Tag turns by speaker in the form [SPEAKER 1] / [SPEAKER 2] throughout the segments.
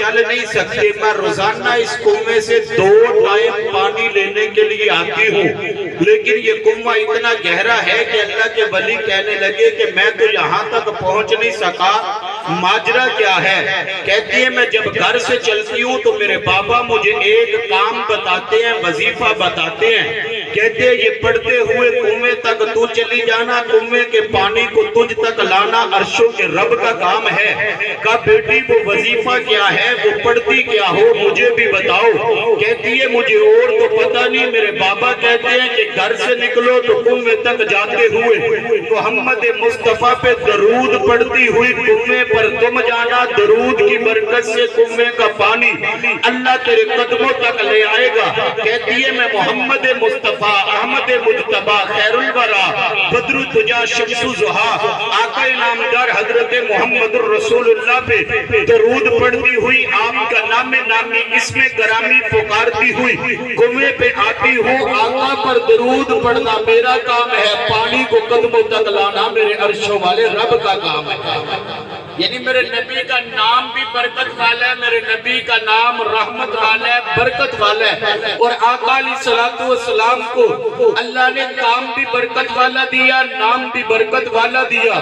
[SPEAKER 1] چل نہیں سکتے، میں روزانہ اس کنویں سے 2 ٹائم پانی لینے کے لیے آتی ہوں، لیکن یہ کنواں اتنا گہرا ہے کہ اللہ کے ولی کہنے لگے کہ میں تو یہاں تک پہنچ نہیں سکا، ماجرا کیا ہے؟ کہتی ہے میں جب گھر سے چلتی ہوں تو میرے بابا مجھے ایک کام بتاتے ہیں، وظیفہ بتاتے ہیں، کہتے ہیں یہ پڑھتے ہوئے کنویں تک تو چلی جانا، کنویں کے پانی کو تجھ تک لانا عرشوں کے رب کا کام ہے۔ کہا بیٹی وہ وظیفہ کیا ہے، وہ پڑھتی کیا ہو، مجھے بھی بتاؤ۔ کہتی ہے مجھے اور تو پتہ نہیں، میرے بابا کہتے ہیں کہ گھر سے نکلو تو کنویں تک جاتے ہوئے محمد مصطفیٰ پہ درود پڑھتی ہوئی کنویں پر تم جانا، درود کی برکت سے کنویں کا پانی اللہ تیرے قدموں تک لے آئے گا۔ کہتی ہے میں محمد مصطفیٰ احمد مجتبی خیر الورا بدر الدجا شمس الضحیٰ آقا نامدار حضرت محمد الرسول اللہ پہ درود پڑھتی ہوئی آپ کا نام نامی اسم گرامی پکارتی ہوئی کنویں پہ آتی ہوں۔ آقا پر درود پڑھنا میرا کام ہے، پانی کو قدموں تک لانا میرے عرشوں والے رب کا کام ہے۔ یعنی میرے نبی کا نام بھی برکت والا ہے، میرے نبی کا نام رحمت والا ہے، برکت والا ہے، اور آقا علیہ السلام کو اللہ نے کام بھی برکت والا دیا، نام بھی برکت والا دیا۔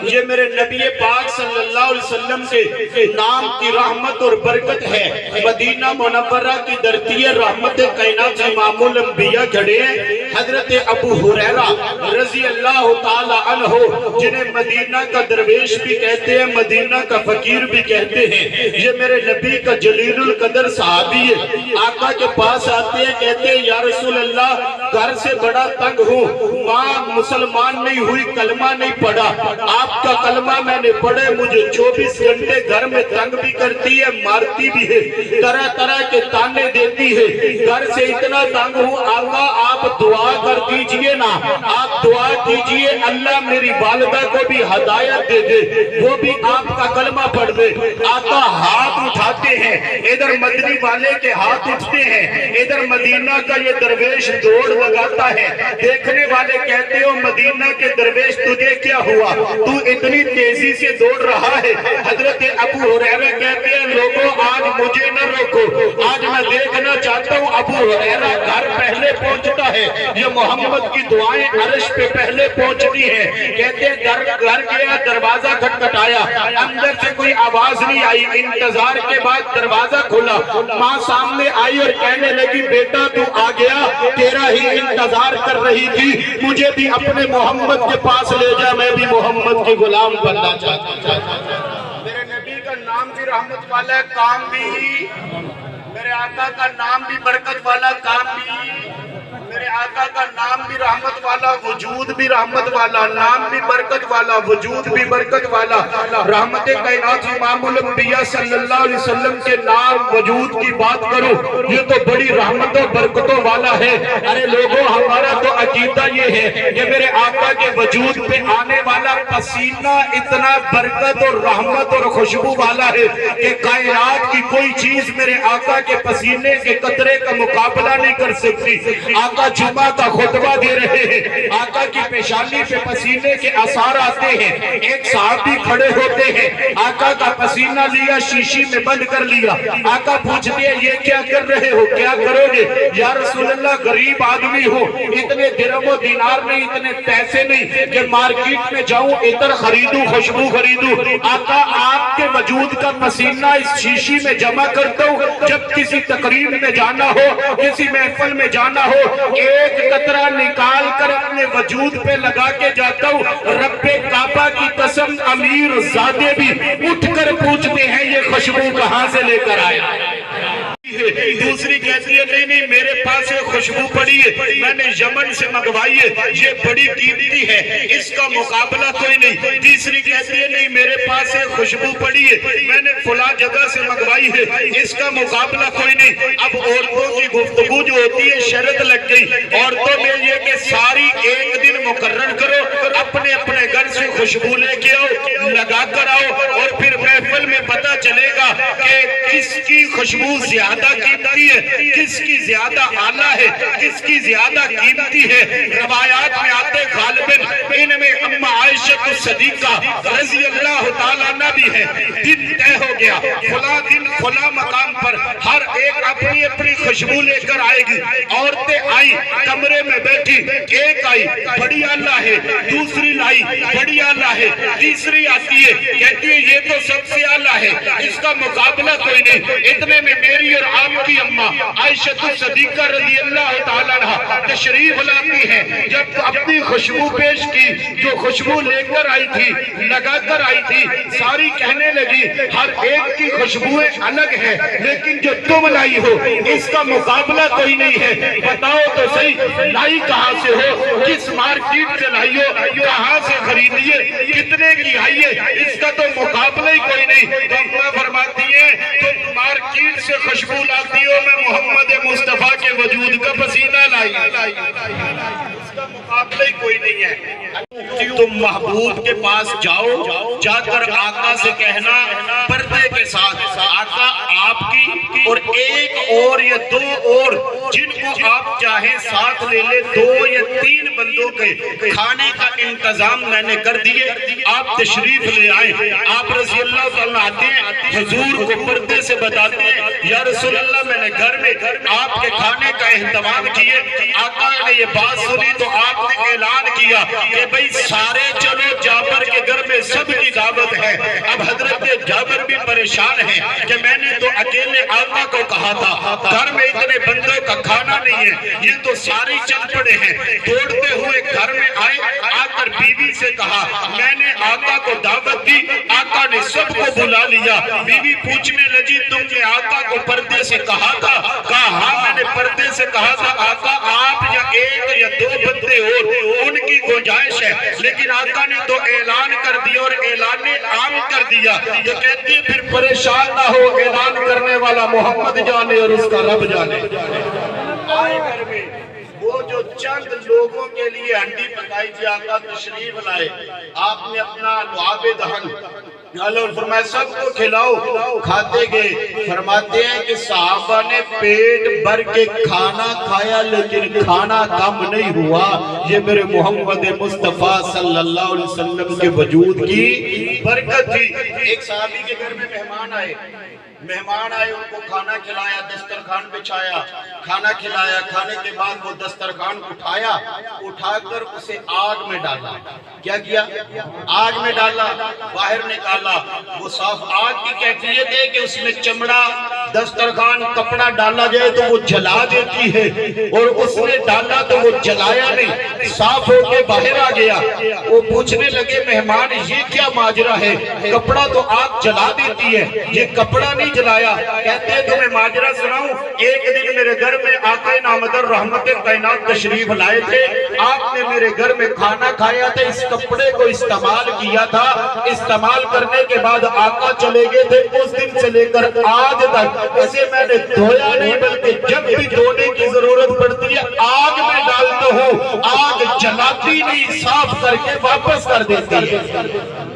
[SPEAKER 1] یہ میرے نبی پاک صلی اللہ علیہ وسلم کے نام کی رحمت اور برکت ہے۔ مدینہ منورہ کی دھرتی ہے، رحمت کائنات امام الانبیاء کھڑے ہیں، حضرت ابو ہریرہ رضی اللہ تعالی عنہ جنہیں مدینہ کا درویش بھی کہتے ہیں، مدینہ کا فقیر بھی کہتے ہیں، یہ میرے نبی کا جلیل القدر صحابی ہے۔ آقا کے پاس آتے ہیں، کہتے ہیں یا رسول اللہ گھر سے بڑا تنگ ہوں، ماں مسلمان نہیں ہوئی، کلمہ نہیں پڑھا، آپ کا کلمہ میں نے پڑھے، مجھے 24 گھنٹے گھر میں تنگ بھی کرتی ہے، مارتی بھی ہے، طرح طرح کے تانے دیتی ہے، گھر سے اتنا تنگ ہوں، آقا آپ دعا کر دیجئے نا، آپ دعا کیجئے اللہ میری والدہ کو بھی ہدایت دے دے، وہ بھی آپ کا کلمہ پڑھ دے۔ آقا ہاتھ اٹھاتے ہیں، ادھر مدنی والے کے ہاتھ اٹھتے ہیں، ادھر مدینہ کا یہ درویش دوڑ لگاتا ہے، دیکھنے والے کہتے ہو مدینہ کے درویش تجھے کیا ہوا، تو اتنی تیزی سے دوڑ رہا ہے۔ حضرت ابو ہریرہ کہتے ہیں لوگوں آج مجھے نہ روکو، آج میں دیکھنا چاہتا ہوں ابو ہریرہ گھر پہلے پہنچتا ہے، یہ محمد کی دعائیں عرش پہ پہلے پہنچتی ہیں۔ کہتے ہیں گھر گیا، دروازہ کھٹکھٹایا، اندر سے کوئی آواز نہیں آئی، انتظار کے بعد دروازہ کھلا، ماں سامنے آئی اور کہنے لگی بیٹا تو آ گیا، تیرا ہی انتظار کر رہی تھی، مجھے بھی اپنے محمد کے پاس لے جا، میں بھی محمد کے غلام بننا چاہتا ہوں۔ میرے نبی کا نام بھی رحمت والا ہے، کام بھی، میرے آقا کا نام بھی برکت والا، کام بھی، میرے آقا کا نام بھی رحمت والا، وجود بھی رحمت والا، نام بھی برکت والا، وجود بھی برکت والا۔ رحمت کائنات امام الانبیاء صلی اللہ علیہ وسلم کے نام وجود کی بات کرو، یہ تو بڑی رحمت و برکتوں والا ہے۔ ارے لوگوں ہمارا تو عقیدہ یہ ہے کہ میرے آقا کے وجود پہ آنے والا پسینہ اتنا برکت اور رحمت اور خوشبو والا ہے کہ کائنات کی کوئی چیز میرے آقا کے پسینے کے قطرے کا مقابلہ نہیں کر سکتی۔ آقا جمعہ کا خطبہ دے رہے ہیں، آقا کی پیشانی پہ پسینے کے اثار آتے ہیں، ایک صحابی کھڑے ہوتے ہیں، آقا کا پسینہ لیا شیشی میں بند کر لیا، آقا پوچھتے ہیں یہ کیا کر رہے ہو، کیا کرو گے؟ یا رسول اللہ غریب آدمی ہو، اتنے درہم و دینار نہیں، اتنے پیسے نہیں کہ مارکیٹ میں جاؤں عطر خریدوں، خوشبو خریدوں۔ آقا آپ کے وجود کا پسینہ اس شیشی میں جمع کرتا ہوں، جب کسی تقریب میں جانا ہو، کسی محفل میں جانا ہو، ایک قطرہ نکال کر اپنے وجود پہ لگا کے جاتا ہوں۔ رب کعبہ کی قسم امیر زادے بھی اٹھ کر پوچھتے ہیں یہ خوشبو کہاں سے لے کر آیا۔ دوسری کہتی ہے نہیں میرے پاس ایک خوشبو پڑی ہے، میں نے یمن سے منگوائی ہے، یہ بڑی قیمتی ہے، اس کا مقابلہ کوئی نہیں۔ تیسری کہتی ہے نہیں میرے پاس ایک خوشبو پڑی ہے، میں نے فلاں جگہ سے منگوائی ہے، اس کا مقابلہ کوئی نہیں۔ اب عورتوں کی گفتگو جو ہوتی ہے شرط لگ گئی، عورتوں میں یہ کہ ساری ایک دن مقرر کرو، اپنے اپنے گھر سے خوشبو لے کے آؤ، لگا کر آؤ، اور پھر محفل میں پتہ چلے گا کہ کس کی خوشبو زیادہ قیمتی ہے، کس کی زیادہ اعلیٰ ہے، کس کی زیادہ قیمتی ہے۔ روایات میں آتے غالباً ان میں اما عائشہ صدیقہ رضی اللہ تعالیٰ عنہ بھی ہے۔ دن طے ہو گیا، فلاں دن فلاں مقام پر ہر ایک اپنی اپنی خوشبو لے کر آئے گی۔ عورتیں آئی، کمرے میں بیٹھی، ایک آئی بڑی اعلیٰ ہے، دوسری لائی بڑی اعلیٰ ہے، تیسری آتی ہے کہتی ہے یہ تو سب سے اعلیٰ ہے، اس کا مقابلہ کوئی نہیں۔ اتنے میں میری اور آپ کی اماں عائشہ صدیقہ رضی اللہ تعالیٰ عنہ تشریف لاتی ہے۔ جب اپنی خوشبو پیش کی، جو خوشبو لے کر آئی تھی، لگا کر آئی تھی، ساری کہنے لگی ہر ایک کی خوشبویں الگ ہے، لیکن جو تم لائی ہو اس کا مقابلہ کوئی نہیں ہے۔ بتاؤ تو صحیح لائی کہاں سے ہو، کس مارکیٹ سے لائی ہو، کہاں سے خریدیے، کتنے کی آئی ہے، اس کا تو مقابلہ ہی کوئی نہیں۔ تو اللہ فرماتی ہے تم مارکیٹ سے خوشبو لاتی ہو، میں محمد مصطفیٰ کے وجود کا پسینہ لائی، اس کا مقابلہ ہی کوئی نہیں ہے۔ تم محبوب کے پاس جاؤ، جا کر آقا سے کہنا پردے کے ساتھ آقا آپ کی اور ایک اور یا دو اور جن کو آپ چاہیں ساتھ لے لے، 2 یا 3 بندوں کے کھانے کا انتظام میں نے کر دیے، آپ تشریف لے آئیں۔ آپ رضی اللہ تعالیٰ آتے ہیں، حضور کو پردے سے بتاتے ہیں یا رسول اللہ میں نے گھر میں آپ کے کھانے کا اہتمام کیے۔ آقا نے یہ بات سنی تو آپ نے اعلان کیا کہ بھئی سارے چلو جابر کے گھر میں سب کی دعوت ہے۔ اب حضرت جابر بھی پریشان ہیں کہ میں نے تو اکیلے آقا کو کہا تھا، گھر میں اتنے بندوں کا کھانا نہیں ہے، یہ تو سارے چل پڑے ہیں۔ دوڑتے ہوئے گھر میں آئے، آ کر بیوی سے کہا میں نے آقا کو دعوت دی، آقا نے سب کو بلا لیا۔ بیوی پوچھنے لگی تم نے آقا کو پردے سے کہا تھا؟ کہا ہاں میں نے پردے سے کہا تھا آقا آپ یا 1 یا 2 بندے اور ان کی گنجائش ہے، لیکن آقا نے تو اعلان کر دیا اور اعلان عام کر دیا۔ تو کہتی ہے پھر پریشان نہ ہو، اعلان کرنے والا محمد جانے اور اس کا رب جانے۔ آئے گھر میں وہ جو چند لوگوں کے لیے ہنڈی پکائی تھی، آقا تشریف لائے، آپ نے اپنا لعاب دہن اور فرمایا سب کو کھلاؤ، کھاتے گئے۔ فرماتے ہیں کہ صحابہ نے پیٹ بھر کے کھانا کھایا لیکن کھانا کم نہیں ہوا۔ یہ میرے محمد مصطفیٰ صلی اللہ علیہ وسلم کے وجود کی برکت تھی۔ ایک صحابی کے گھر میں مہمان آئے، ان کو کھانا کھلایا، دسترخوان بچھایا، کھانا کھلایا، کھانے کے بعد وہ دسترخوان اٹھایا، اٹھا کر اسے آگ میں ڈالا۔ کیا کیا؟ آگ میں ڈالا، باہر نکالا۔ وہ صاف آگ کی کیفیت ہے کہ اس میں چمڑا، دسترخوان، کپڑا ڈالا جائے تو وہ جلا دیتی ہے، اور اس نے ڈالا تو وہ جلایا نہیں، صاف ہو کے باہر آ گیا۔ وہ پوچھنے لگے مہمان یہ کیا ماجرا ہے، کپڑا تو آگ جلا دیتی ہے، یہ کپڑا نہیں جلایا۔ کہتے ہیں تمہیں ماجرا سناؤں، ایک دن میرے گھر میں آقا نامدار رحمت کائنات تشریف لائے تھے، آپ نے میرے گھر میں کھانا کھایا تھا، اس کپڑے کو استعمال کیا تھا، استعمال کرنے کے بعد آقا چلے گئے تھے، اس دن سے لے کر آج تک اسے میں نے دھویا نہیں، بلکہ جب بھی دھونے کی ضرورت پڑتی ہے آگ میں ڈالتا ہوں، آگ جلاتی نہیں، صاف کر کے واپس کر دیتی ہے،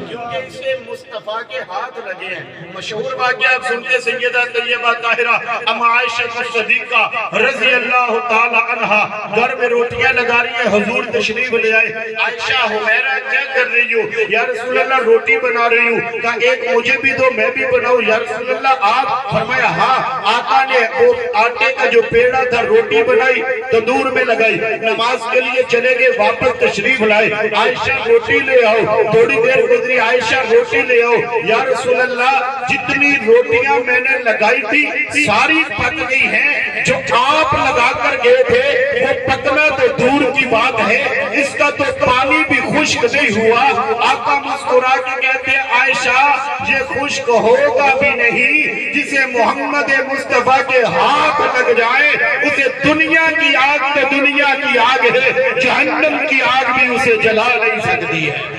[SPEAKER 1] کیونکہ اسے مصطفیٰ کے ہاتھ لگے ہیں۔ مشہور واقعہ آپ سنتے سیدہ طیبہ طاہرہ اما عائشہ صدیقہ رضی اللہ تعالی عنہ گھر میں روٹیاں لگا رہی ہیں، حضور تشریف لے آئے۔ عائشہ حمیرہ کیا کر رہی ہو؟ یا رسول اللہ روٹی بنا رہی ہوں۔ کہا ایک مجھے بھی دو میں بھی بناؤں۔ یا رسول اللہ آپ؟ فرمایا ہاں۔ آقا نے وہ آٹے کا جو پیڑا تھا روٹی بنائی، تندور میں لگائی، نماز کے لیے چلے گئے، واپس تشریف لائے۔ عائشہ روٹی لے آؤ، تھوڑی دیر گزری، عائشہ روٹی لے آؤ۔ یا رسول اللہ جتنی روٹیاں میں نے لگائی تھی ساری پک گئی ہیں، جو آپ لگا کر گئے تھے وہ پکنا تو دور کی بات ہے، اس کا تو پانی بھی خشک نہیں ہوا۔ آقا مسکرا کے کہتے ہیں عائشہ یہ خشک ہوگا بھی نہیں، جسے محمد مصطفیٰ کے ہاتھ لگ جائے اسے دنیا کی آگ تو دنیا کی آگ ہے، جہنم کی آگ بھی اسے جلا نہیں سکتی ہے۔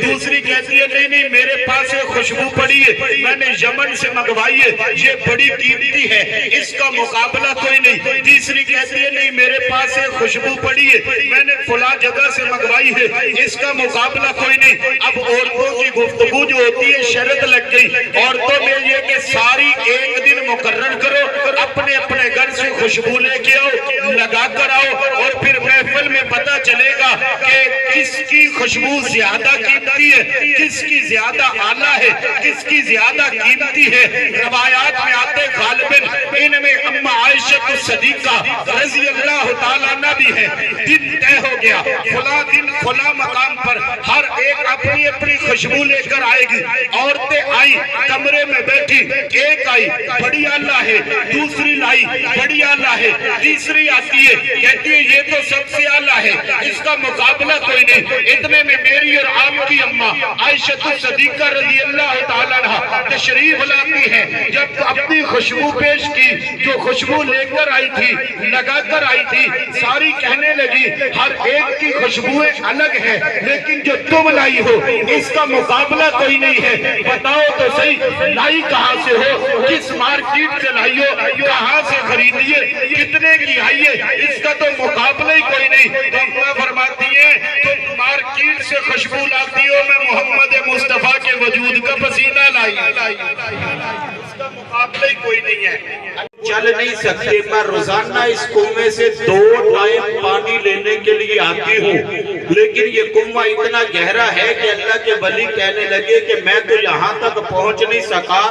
[SPEAKER 1] دوسری کہتی ہے نہیں میرے پاس خوشبو پڑی ہے، میں نے یمن سے منگوائی ہے، یہ بڑی قیمتی ہے، اس کا مقابلہ کوئی نہیں۔ تیسری کہتی ہے نہیں میرے پاس خوشبو پڑی ہے، میں نے فلاں جگہ سے منگوائی ہے، اس کا مقابلہ کوئی نہیں۔ اب عورتوں کی گفتگو جو ہوتی ہے شرط لگ گئی عورتوں میں یہ کہ ساری ایک دن مقرر کرو، اپنے اپنے گھر سے خوشبو لے کے آؤ، لگا کر آؤ، اور پھر محفل میں پتا چلے گا کہ کس کی خوشبو زیادہ قیمتی ہے، کس کی زیادہ اعلیٰ ہے، کس کی زیادہ قیمتی ہے۔ روایات میں آتے غالباً ان میں اما عائشہ صدیقہ رضی اللہ تعالیٰ عنہ بھی ہے۔ دن طے ہو گیا، فلاں دن فلاں مقام پر ہر ایک اپنی اپنی خوشبو لے کر آئے گی۔ عورتیں آئی، کمرے میں بیٹھی، ایک آئی بڑی اعلیٰ ہے، دوسری لائی بڑی اعلیٰ ہے، تیسری آتی ہے کہتی ہے یہ تو سب سے اعلیٰ ہے، اس کا مقابلہ کوئی نہیں۔ اتنے میں میری اور آپ کی اماں عائشہ صدیقہ رضی اللہ تعالیٰ عنہ تشریف لاتی ہیں۔ جب اپنی خوشبو پیش کی، جو خوشبو لے کر آئی تھی، لگا کر آئی تھی، ساری کہنے لگی ہر ایک کی خوشبویں الگ ہے، لیکن جو تم لائی ہو اس کا مقابلہ کوئی نہیں ہے۔ بتاؤ تو صحیح لائی کہاں سے ہو، کس مارکیٹ سے لائی ہو، کہاں سے خریدیے، کتنے کی آئی ہے، اس کا تو مقابلہ ہی کوئی نہیں۔ تو اللہ فرماتی ہے تم مارکیٹ سے خوشبو لاتی ہو، میں محمد مصطفیٰ کے وجود کا پسینہ لائی، اس کا مقابلہ ہی کوئی نہیں ہے۔ چل نہیں سکتے، میں روزانہ اس کنویں سے 2 ٹائم پانی لینے کے لیے آتی ہوں، لیکن یہ کنواں اتنا گہرا ہے کہ اللہ کے ولی کہنے لگے کہ میں تو یہاں تک پہنچ نہیں سکا،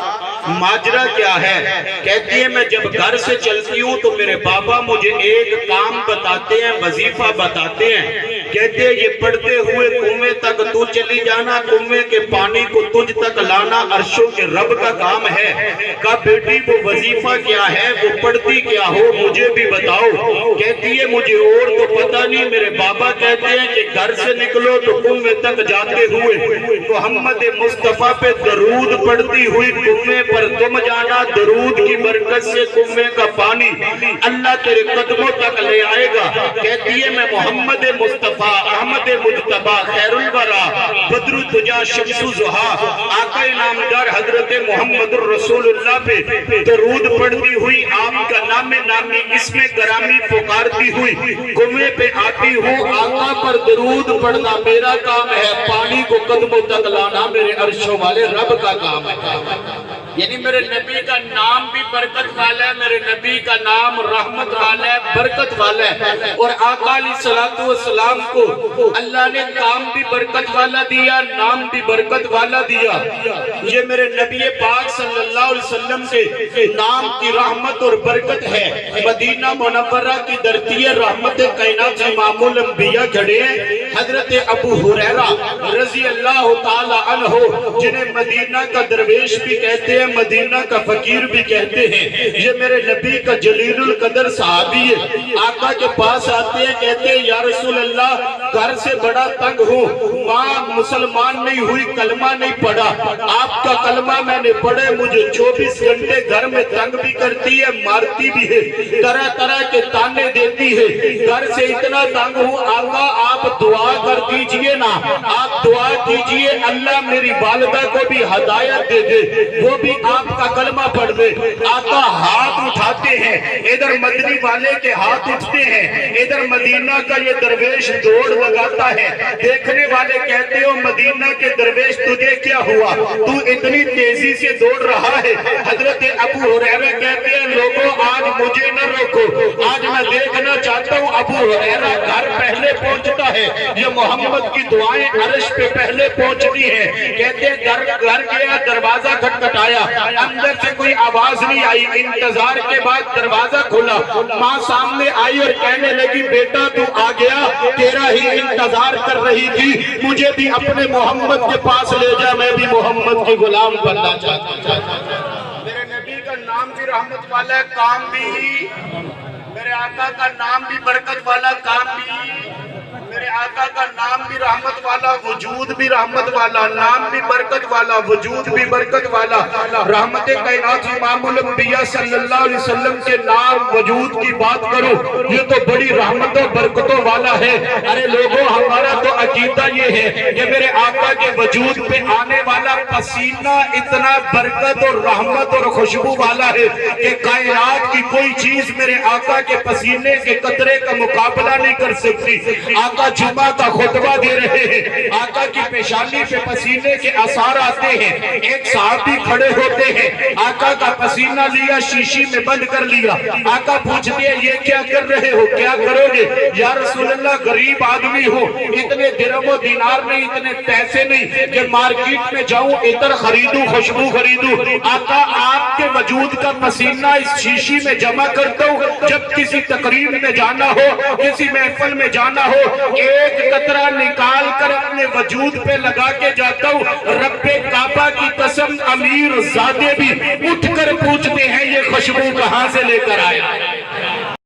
[SPEAKER 1] ماجرا کیا ہے؟ کہتی ہے میں جب گھر سے چلتی ہوں تو میرے بابا مجھے ایک کام بتاتے ہیں، وظیفہ بتاتے ہیں، کہتے ہیں یہ پڑھتے ہوئے کنویں تک تو چلی جانا، کنویں کے پانی کو تجھ تک لانا عرشوں کے رب کا کام ہے۔ کہا بیٹی وہ وظیفہ کیا ہے، وہ پڑھتی کیا ہو، مجھے بھی بتاؤ۔ کہتی ہے مجھے اور تو پتہ نہیں، میرے بابا کہتے ہیں کہ گھر سے نکلو تو کنویں تک جاتے ہوئے محمد مصطفیٰ پہ درود پڑھتی ہوئی کنویں پر تم جانا، درود کی برکت سے کنویں کا پانی اللہ تیرے قدموں تک لے آئے گا۔ کہتی ہے میں محمد مصطفیٰ احمد مجتبی خیر الورا بدر الدجا شمس الضحیٰ آقا نامدار حضرت محمد الرسول اللہ پہ درود پڑھتی ہوئی آپ کا نام نامی اسم گرامی پکارتی ہوئی کنویں پہ آتی ہوں۔ آقا پر درود پڑھنا میرا کام ہے، پانی کو قدموں تک لانا میرے عرشوں والے رب کا کام ہے۔ یعنی میرے نبی کا نام بھی برکت والا ہے، میرے نبی کا نام رحمت والا ہے، برکت والا ہے، اور آقا علیہ السلام کو اللہ نے کام بھی برکت والا دیا، نام بھی برکت والا دیا۔ یہ میرے نبی پاک صلی اللہ علیہ وسلم کے نام کی رحمت اور برکت ہے۔ مدینہ منورہ کی دھرتی ہے، رحمت کائنات امام الانبیاء کھڑے ہیں، حضرت ابو ہریرہ رضی اللہ تعالی عنہ جنہیں مدینہ کا درویش بھی کہتے ہیں، مدینہ کا فقیر بھی کہتے ہیں۔ یہ میرے نبی کا جلیل القدر صحابی ہے، آقا کے پاس آتے ہیں، کہتے ہیں یا رسول اللہ گھر سے بڑا تنگ ہوں، ماں مسلمان نہیں ہوئی، کلمہ نہیں پڑھا، آپ کا کلمہ میں نے پڑھے، مجھے 24 گھنٹے گھر میں تنگ بھی کرتی ہے، مارتی بھی ہے، طرح طرح کے تانے دیتی ہے، گھر سے اتنا تنگ ہوں، آقا آپ دعا کر دیجئے نا، آپ دعا کیجئے اللہ میری والدہ کو بھی ہدایت دے دے، وہ بھی آپ کا کلمہ پڑھ دے۔ آقا ہاتھ اٹھاتے ہیں، ادھر مدنی والے کے ہاتھ اٹھتے ہیں، ادھر مدینہ کا یہ درویش دوڑ لگاتا ہے، دیکھنے والے کہتے ہو مدینہ کے درویش تجھے کیا ہوا، تو اتنی تیزی سے دوڑ رہا ہے۔ حضرت ابو ہریرہ کہتے ہیں لوگوں آج مجھے نہ روکو، آج میں دیکھنا چاہتا ہوں ابو ہریرہ گھر پہلے پہنچتا ہے، یہ محمد کی دعائیں عرش پہ پہلے پہنچتی ہیں۔ کہتے ہیں گھر گیا، دروازہ کھٹکھٹایا، اندر سے کوئی آواز نہیں آئی، انتظار کے بعد دروازہ کھلا، ماں سامنے آئی اور کہنے لگی بیٹا تو آ گیا، تیرا ہی انتظار کر رہی تھی، مجھے بھی اپنے محمد کے پاس لے جا، میں بھی محمد کے غلام بننا چاہتا ہوں۔ میرے نبی کا نام بھی رحمت والا ہے، کام بھی، میرے آقا کا نام بھی برکت والا، کام بھی، میرے آقا کا نام بھی رحمت والا، وجود بھی رحمت والا، نام بھی برکت والا، وجود بھی برکت والا۔ رحمت کائنات امام الانبیاء صلی اللہ علیہ وسلم کے نام وجود کی بات کرو، یہ تو بڑی رحمت و برکتوں والا ہے۔ ارے لوگوں ہمارا تو عقیدہ یہ ہے کہ میرے آقا کے وجود پہ آنے والا پسینہ اتنا برکت اور رحمت اور خوشبو والا ہے کہ کائنات کی کوئی چیز میرے آقا کے پسینے کے قطرے کا مقابلہ نہیں کر سکتی۔ آقا آقا جمعہ کا خطبہ دے رہے ہیں، آقا کی پیشانی پہ پسینے کے اثار آتے ہیں، ایک صحابی کھڑے ہوتے ہیں، آقا کا پسینہ لیا شیشی میں بند کر لیا، آقا پوچھتے ہیں یہ کیا کر رہے ہو، کیا کرو گے؟ یا رسول اللہ غریب آدمی ہو، اتنے درہم و دینار نہیں، اتنے پیسے نہیں کہ مارکیٹ میں جاؤں عطر خریدوں، خوشبو خریدوں، آقا آپ کے وجود کا پسینہ اس شیشی میں جمع کرتا ہوں، جب کسی تقریب میں جانا ہو، کسی محفل میں جانا ہو، ایک قطرہ نکال کر اپنے وجود پہ لگا کے جاتا ہوں۔ رب کعبہ کی قسم امیر زادے بھی اٹھ کر پوچھتے ہیں یہ خوشبو کہاں سے لے کر آیا؟